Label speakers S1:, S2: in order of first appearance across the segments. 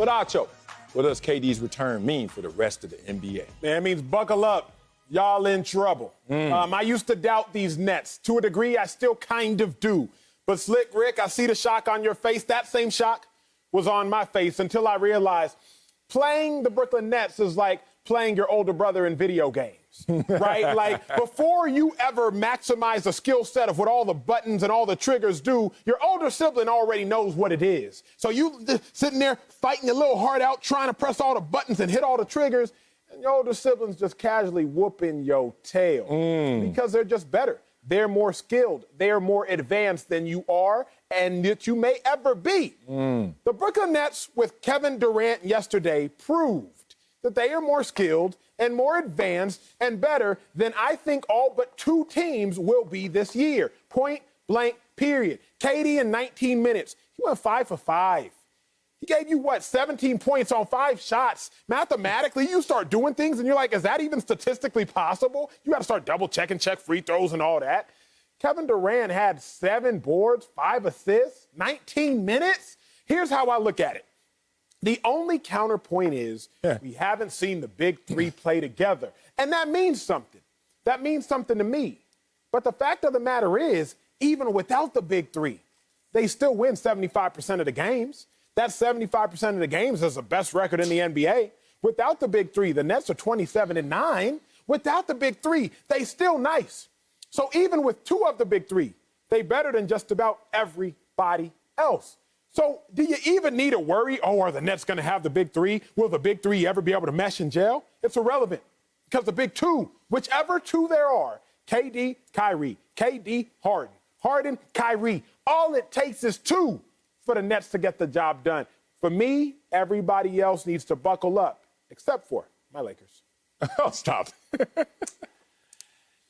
S1: But Acho, what does KD's return mean for the rest of the NBA?
S2: Man, it means buckle up. Y'all in trouble. I used to doubt these Nets. To a degree, I still kind of do. But Slick Rick, I see the shock on your face. That same shock was on my face until I realized playing the Brooklyn Nets is like playing your older brother in video games, right? Like, before you ever maximize the skill set of what all the buttons and all the triggers do, your older sibling already knows what it is. So you sitting there fighting your little heart out, trying to press all the buttons and hit all the triggers, and your older siblings just casually whooping your tail because they're just better. They're more skilled. They're more advanced than you are and that you may ever be. The Brooklyn Nets with Kevin Durant yesterday proved that they are more skilled and more advanced and better than I think all but two teams will be this year. Point blank, period. KD in 19 minutes, he went 5 for 5. He gave you, 17 points on 5 shots. Mathematically, you start doing things, and you're like, is that even statistically possible? You got to start double-checking, check free throws and all that. Kevin Durant had 7 boards, 5 assists, 19 minutes. Here's how I look at it. The only counterpoint is we haven't seen the big three play together, and that means something. That means something to me. But the fact of the matter is, even without the big three, they still win 75% of the games. That 75% of the games is the best record in the NBA. Without the big three, the Nets are 27-9. Without the big three, they still nice. So even with 2 of the big three, they better than just about everybody else. So do you even need to worry, are the Nets going to have the big three? Will the big three ever be able to mesh and gel? It's irrelevant because the big two, whichever two there are, KD, Kyrie, KD, Harden, Harden, Kyrie, all it takes is 2 for the Nets to get the job done. For me, everybody else needs to buckle up, except for my Lakers.
S1: Oh, stop.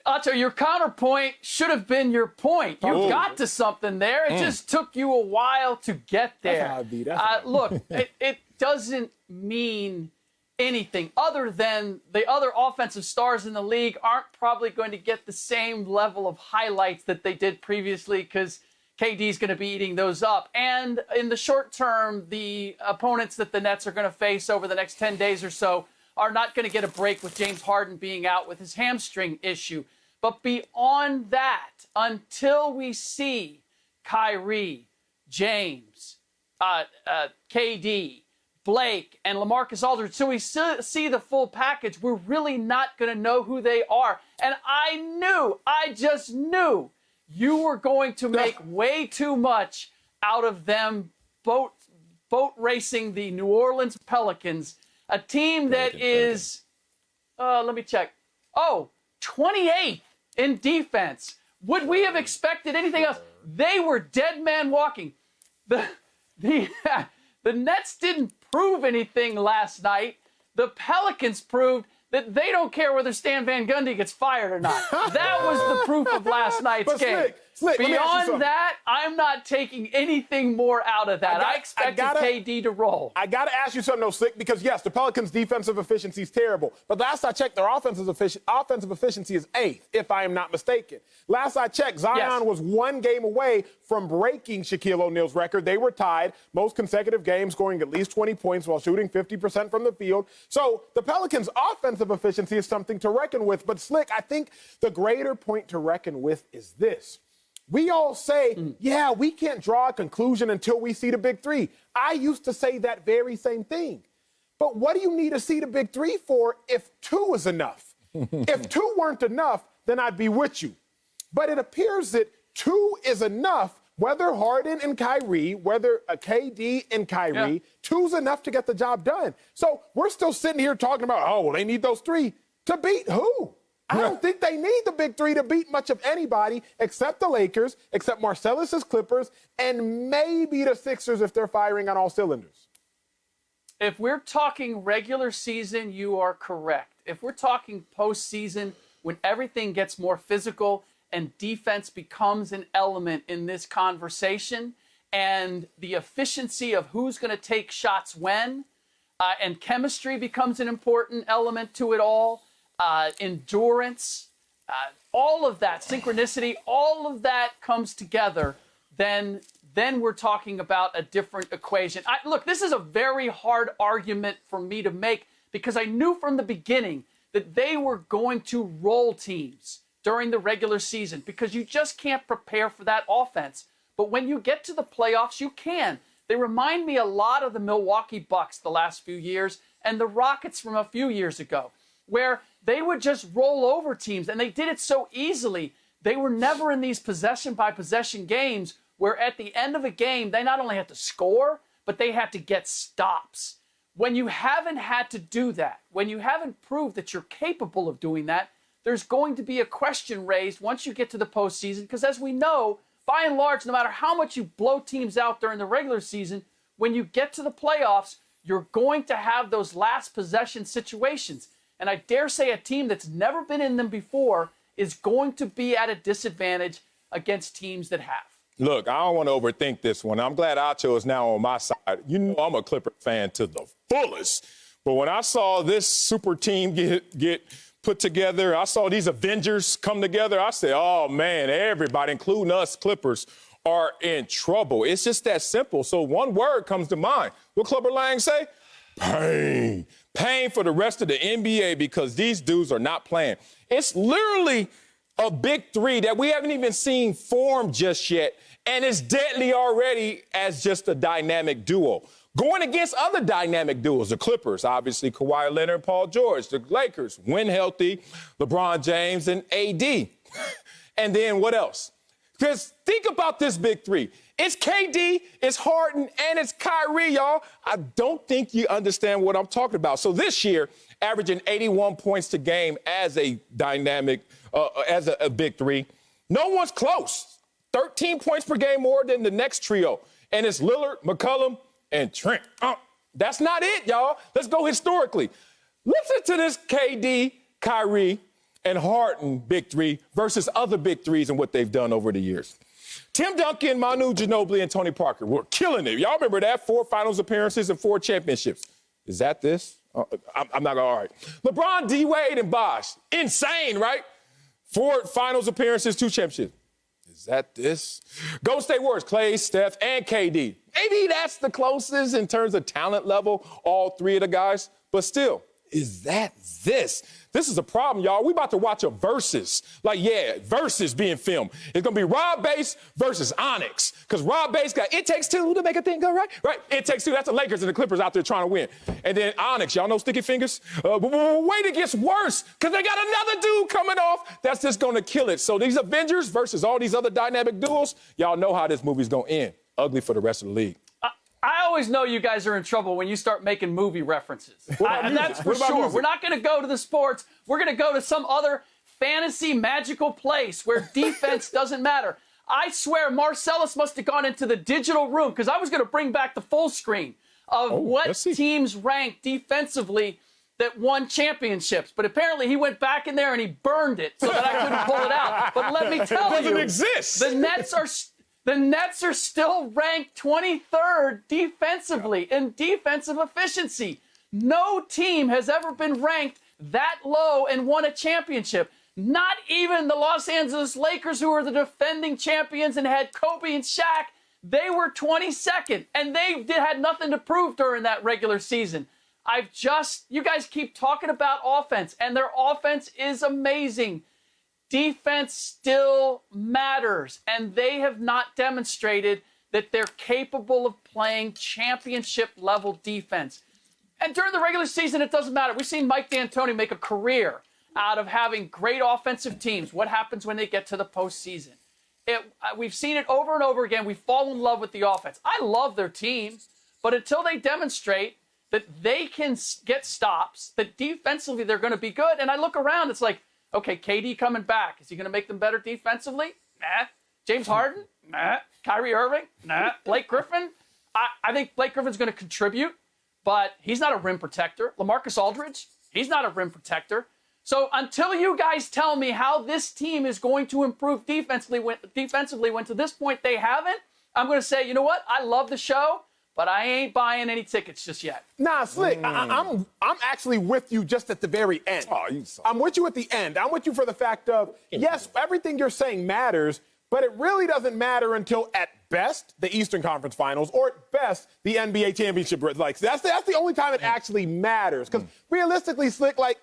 S3: Acho, your counterpoint should have been your point. You got to something there. It just took you a while to get there.
S2: That's how I be. That's how I be.
S3: Look, it doesn't mean anything other than the other offensive stars in the league aren't probably going to get the same level of highlights that they did previously because KD's going to be eating those up. And in the short term, the opponents that the Nets are going to face over the next 10 days or so are not going to get a break with James Harden being out with his hamstring issue. But beyond that, until we see Kyrie, James, KD, Blake, and LaMarcus Aldridge, so we see the full package, we're really not going to know who they are. And I just knew you were going to make way too much out of them boat racing the New Orleans Pelicans, a team that is, let me check, 28th in defense. Would we have expected anything else? They were dead man walking. The Nets didn't prove anything last night. The Pelicans proved that they don't care whether Stan Van Gundy gets fired or not. That was the proof of last night's game.
S2: Slick,
S3: beyond that, I'm not taking anything more out of that. I expected KD to roll.
S2: I got to ask you something, though, Slick, because, yes, the Pelicans' defensive efficiency is terrible. But last I checked, their offensive efficiency is 8th, if I am not mistaken. Last I checked, Zion was 1 game away from breaking Shaquille O'Neal's record. They were tied, most consecutive games scoring at least 20 points while shooting 50% from the field. So the Pelicans' offensive efficiency is something to reckon with. But, Slick, I think the greater point to reckon with is this. We all say, we can't draw a conclusion until we see the big three. I used to say that very same thing. But what do you need to see the big three for if 2 is enough? If 2 weren't enough, then I'd be with you. But it appears that 2 is enough, whether Harden and Kyrie, whether a KD and Kyrie, 2's enough to get the job done. So we're still sitting here talking about, they need those 3 to beat who? I don't think they need the big 3 to beat much of anybody except the Lakers, except Marcellus' Clippers, and maybe the Sixers if they're firing on all cylinders.
S3: If we're talking regular season, you are correct. If we're talking postseason, when everything gets more physical and defense becomes an element in this conversation, and the efficiency of who's going to take shots when, and chemistry becomes an important element to it all, endurance, all of that, synchronicity, all of that comes together, then then we're talking about a different equation. Look, this is a very hard argument for me to make because I knew from the beginning that they were going to roll teams during the regular season because you just can't prepare for that offense. But when you get to the playoffs, you can. They remind me a lot of the Milwaukee Bucks the last few years and the Rockets from a few years ago, where they would just roll over teams, and they did it so easily. They were never in these possession-by-possession games where at the end of a game, they not only had to score, but they had to get stops. When you haven't had to do that, when you haven't proved that you're capable of doing that, there's going to be a question raised once you get to the postseason, because as we know, by and large, no matter how much you blow teams out during the regular season, when you get to the playoffs, you're going to have those last possession situations. And I dare say a team that's never been in them before is going to be at a disadvantage against teams that have.
S1: Look, I don't want to overthink this one. I'm glad Acho is now on my side. You know I'm a Clipper fan to the fullest. But when I saw this super team get put together, I saw these Avengers come together, I said, oh, man, everybody, including us Clippers, are in trouble. It's just that simple. So one word comes to mind. What Clubber Lang say? Pain. Pain for the rest of the NBA because these dudes are not playing. It's literally a big three that we haven't even seen form just yet, and it's deadly already as just a dynamic duo. Going against other dynamic duos, the Clippers, obviously Kawhi Leonard, Paul George, the Lakers, when healthy, LeBron James and AD. And then what else? Because think about this big three. It's KD, it's Harden, and it's Kyrie, y'all. I don't think you understand what I'm talking about. So this year, averaging 81 points to game as a dynamic, as a big three, no one's close. 13 points per game more than the next trio. And it's Lillard, McCollum, and Trent. That's not it, y'all. Let's go historically. Listen to this KD, Kyrie, and Harden big three versus other big threes and what they've done over the years. Tim Duncan, Manu Ginobili, and Tony Parker were killing it. Y'all remember that? 4 finals appearances and 4 championships. Is that this? I'm not all right. LeBron, D-Wade, and Bosh. Insane, right? 4 finals appearances, 2 championships. Is that this? Golden State Warriors, Klay, Steph, and KD. Maybe that's the closest in terms of talent level, all 3 of the guys. But still, is that this? This is a problem, y'all. We about to watch a versus. Versus being filmed. It's going to be Rob Bass versus Onyx. Because Rob Bass got It Takes Two to make a thing go right. Right? It Takes Two. That's the Lakers and the Clippers out there trying to win. And then Onyx, y'all know Sticky Fingers? But wait, it gets worse because they got another dude coming off that's just going to kill it. So these Avengers versus all these other dynamic duels, y'all know how this movie's going to end. Ugly for the rest of the league.
S3: I always know you guys are in trouble when you start making movie references. That's for sure.
S2: Music?
S3: We're not going to go to the sports. We're going to go to some other fantasy magical place where defense doesn't matter. I swear Marcellus must have gone into the digital room because I was going to bring back the full screen of what teams ranked defensively that won championships. But apparently he went back in there and he burned it so that I couldn't pull it out. But let me tell you,
S1: it doesn't exist.
S3: The Nets are still ranked 23rd defensively in defensive efficiency. No team has ever been ranked that low and won a championship. Not even the Los Angeles Lakers, who are the defending champions and had Kobe and Shaq. They were 22nd, and they had nothing to prove during that regular season. You guys keep talking about offense, and their offense is amazing. Defense still matters, and they have not demonstrated that they're capable of playing championship-level defense. And during the regular season, it doesn't matter. We've seen Mike D'Antoni make a career out of having great offensive teams. What happens when they get to the postseason? We've seen it over and over again. We fall in love with the offense. I love their team, but until they demonstrate that they can get stops, that defensively they're going to be good, and I look around, it's like, okay, KD coming back. Is he going to make them better defensively? Nah. James Harden? Nah. Kyrie Irving? Nah. Blake Griffin? I think Blake Griffin's going to contribute, but he's not a rim protector. LaMarcus Aldridge? He's not a rim protector. So until you guys tell me how this team is going to improve defensively when to this point they haven't, I'm going to say, you know what? I love the show, but I ain't buying any tickets just yet.
S2: Nah, Slick, I'm actually with you just at the very end. I'm with you at the end. I'm with you for the fact of, yes, everything you're saying matters, but it really doesn't matter until at best, the Eastern Conference Finals, or at best, the NBA championship. Like, that's the only time it actually matters. Because realistically, Slick, like,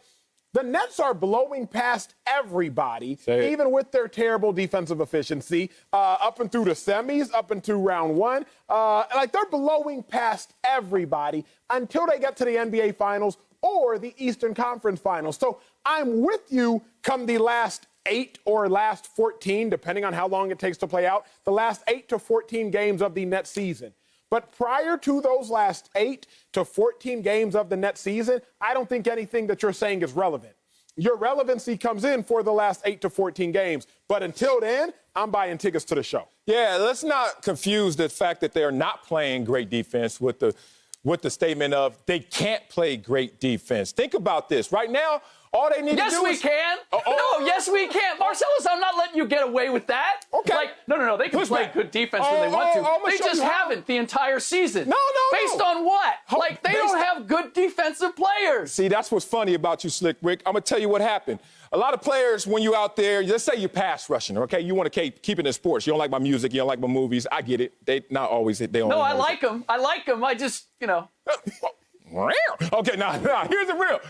S2: the Nets are blowing past everybody, even with their terrible defensive efficiency, up and through the semis, up and through round one. Like, they're blowing past everybody until they get to the NBA Finals or the Eastern Conference Finals. So I'm with you come the last 8 or last 14, depending on how long it takes to play out, the last 8 to 14 games of the Nets season. But prior to those last 8 to 14 games of the Nets season, I don't think anything that you're saying is relevant. Your relevancy comes in for the last 8 to 14 games. But until then, I'm buying tickets to the show.
S1: Yeah, let's not confuse the fact that they're not playing great defense with the statement of they can't play great defense. Think about this. Right now, all they need to do is...
S3: Yes, we can. No, yes, we can. Marcellus, I'm not letting you get away with that.
S1: Okay.
S3: Like, no. They can play good defense when they want to. They just haven't the entire season.
S1: No.
S3: Based on what? Like, they don't have good defensive players.
S1: See, that's what's funny about you, Slick Rick. I'm going to tell you what happened. A lot of players, when you out there, let's say you're pass rushing, okay? You want to keep it in sports. You don't like my music. You don't like my movies. I get it. They not always hit.
S3: No, I like them. I just,
S1: Okay, now, here's the real.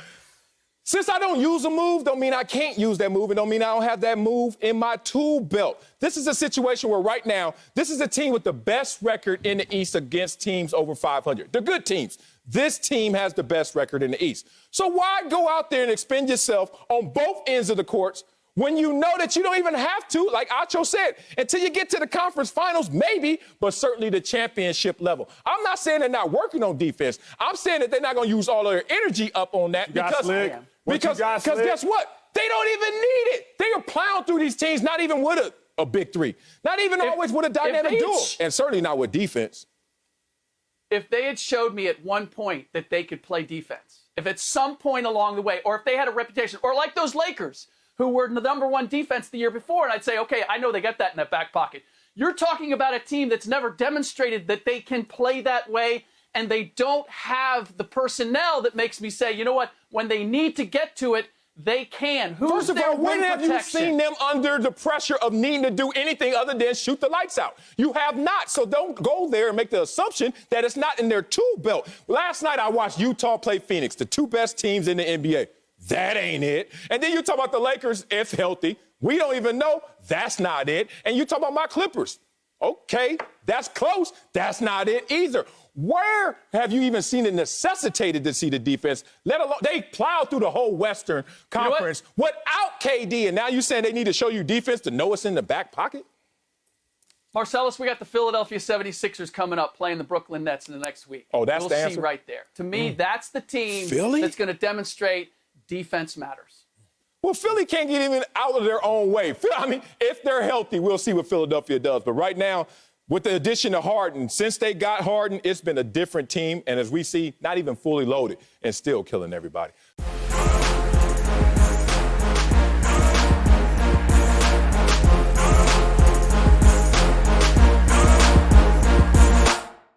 S1: Since I don't use a move, don't mean I can't use that move, and don't mean I don't have that move in my tool belt. This is a situation where right now, this is a team with the best record in the East against teams over 500. They're good teams. This team has the best record in the East. So why go out there and expend yourself on both ends of the courts when you know that you don't even have to, like Acho said, until you get to the conference finals, maybe, but certainly the championship level. I'm not saying they're not working on defense. I'm saying that they're not going to use all of their energy up on that because guess what? They don't even need it. They are plowing through these teams, not even with a big three, not even always with a dynamic duo, and certainly not with defense.
S3: If they had showed me at one point that they could play defense, if at some point along the way, or if they had a reputation, or like those Lakers, who were the #1 defense the year before, and I'd say, okay, I know they got that in that back pocket. You're talking about a team that's never demonstrated that they can play that way, and they don't have the personnel that makes me say, you know what, when they need to get to it, they can.
S1: First of all, when have you seen them under the pressure of needing to do anything other than shoot the lights out? You have not, so don't go there and make the assumption that it's not in their tool belt. Last night I watched Utah play Phoenix, the 2 best teams in the NBA. That ain't it. And then you talk about the Lakers, if healthy. We don't even know. That's not it. And you talk about my Clippers. Okay, that's close. That's not it either. Where have you even seen it necessitated to see the defense? Let alone they plowed through the whole Western Conference without KD, and now you're saying they need to show you defense to know it's in the back pocket?
S3: Marcellus, we got the Philadelphia 76ers coming up playing the Brooklyn Nets in the next week.
S1: Oh, that's the answer?
S3: We'll see right there. To me, that's the team that's going to demonstrate defense matters.
S1: Well, Philly can't get even out of their own way. I mean, if they're healthy, we'll see what Philadelphia does. But right now, with the addition of Harden, since they got Harden, it's been a different team. And as we see, not even fully loaded and still killing everybody.